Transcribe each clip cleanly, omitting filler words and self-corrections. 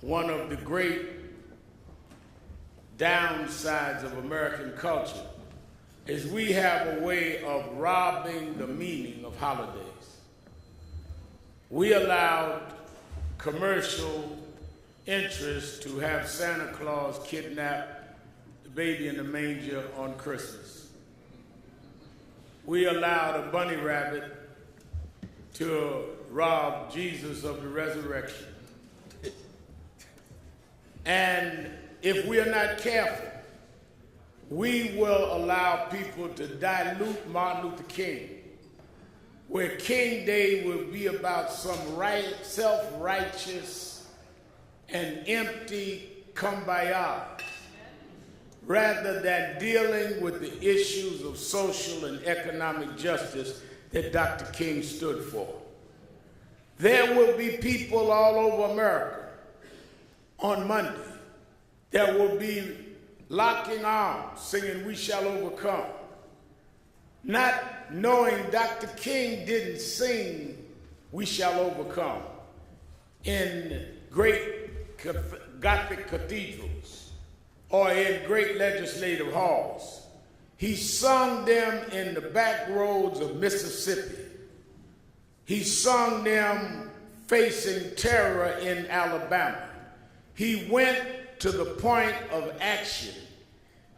One of the great downsides of American culture is we have a way of robbing the meaning of holidays. We allowed commercial interests to have Santa Claus kidnap the baby in the manger on Christmas. We allowed a bunny rabbit to rob Jesus of the resurrection. And if we are not careful, we will allow people to dilute Martin Luther King, where King Day will be about some self-righteous and empty kumbaya, rather than dealing with the issues of social and economic justice that Dr. King stood for. There will be people all over America on Monday that will be locking arms, singing "We Shall Overcome," not knowing Dr. King didn't sing "We Shall Overcome" in great Gothic cathedrals or in great legislative halls. He sung them in the back roads of Mississippi. He sung them facing terror in Alabama. He went to the point of action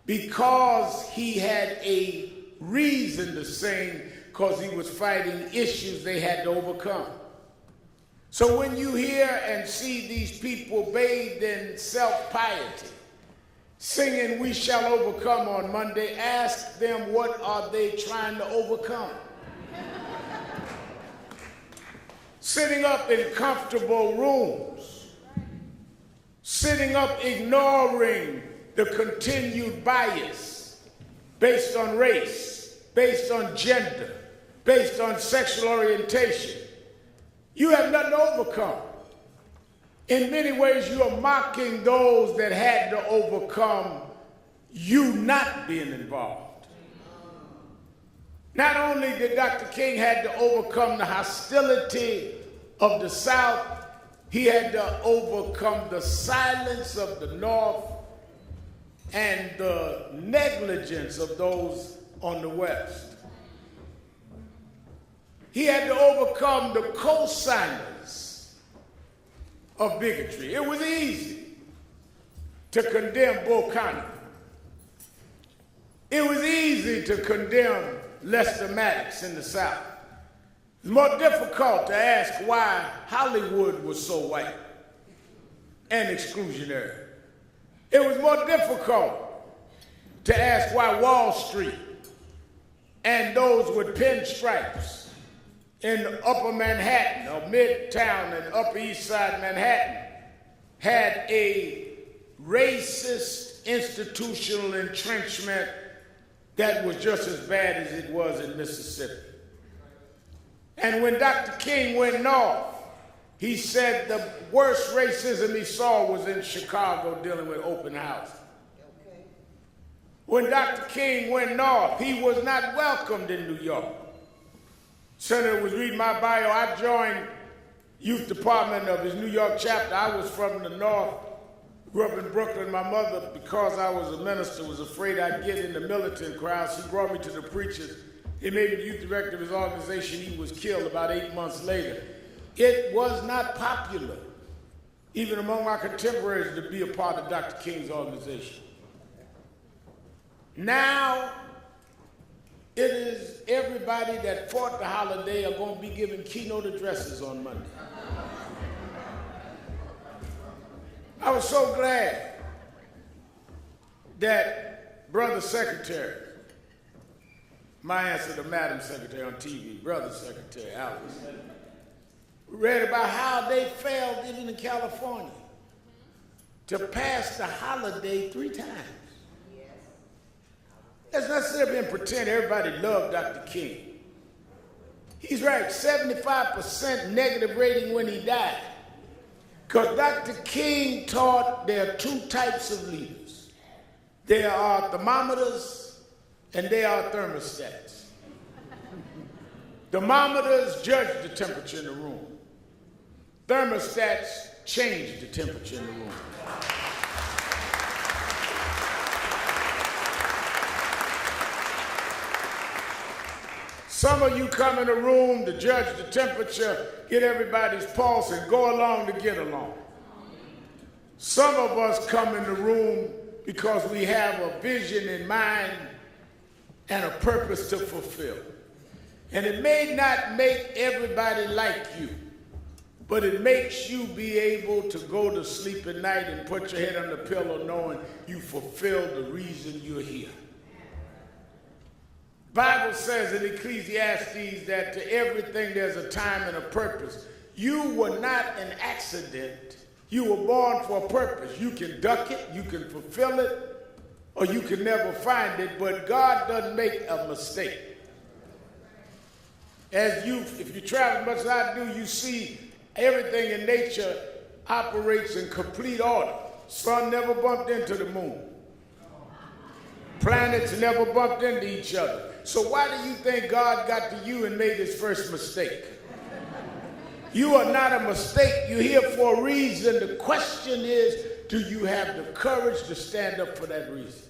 because he had a reason to sing, because he was fighting issues they had to overcome. So when you hear and see these people bathed in self-piety, singing "We Shall Overcome" on Monday, ask them, what are they trying to overcome? Sitting up in comfortable rooms, sitting up ignoring the continued bias based on race, based on gender, based on sexual orientation. You have nothing to overcome. In many ways, you are mocking those that had to overcome you not being involved. Not only did Dr. King had to overcome the hostility of the South, he had to overcome the silence of the North and the negligence of those on the West. He had to overcome the co-signers of bigotry. It was easy to condemn Bull Connor. It was easy to condemn Lester Maddox in the South. It's more difficult to ask why Hollywood was so white and exclusionary. It was more difficult to ask why Wall Street and those with pinstripes in Upper Manhattan or Midtown and Upper East Side Manhattan had a racist institutional entrenchment that was just as bad as it was in Mississippi. And when Dr. King went north, he said the worst racism he saw was in Chicago dealing with open house. When Dr. King went north, he was not welcomed in New York. Senator was reading my bio. I joined youth department of his New York chapter. I was from the north, grew up in Brooklyn. My mother, because I was a minister, was afraid I'd get in the militant crowd. She brought me to the preachers. He made me the youth director of his organization. He was killed about 8 months later. It was not popular, even among my contemporaries, to be a part of Dr. King's organization. Now, it is everybody that fought the holiday are going to be giving keynote addresses on Monday. I was so glad that Brother Secretary, my answer to Madam Secretary on TV, Brother Secretary Alex, read about how they failed even in California to pass the holiday 3 times. Let's not sit up here and pretend everybody loved Dr. King. He's right, 75% negative rating when he died. Because Dr. King taught there are 2 types of leaders. There are thermometers and there are thermostats. Thermometers judge the temperature in the room. Thermostats change the temperature in the room. Some of you come in a room to judge the temperature, get everybody's pulse, and go along to get along. Some of us come in the room because we have a vision in mind and a purpose to fulfill. And it may not make everybody like you, but it makes you be able to go to sleep at night and put your head on the pillow knowing you fulfilled the reason you're here. Bible says in Ecclesiastes that to everything there's a time and a purpose. You were not an accident. You were born for a purpose. You can duck it, you can fulfill it, or you can never find it, but God doesn't make a mistake. If you travel as much as I do, you see everything in nature operates in complete order. Sun never bumped into the moon. Planets never bumped into each other. So why do you think God got to you and made his first mistake? You are not a mistake. You're here for a reason. The question is, do you have the courage to stand up for that reason?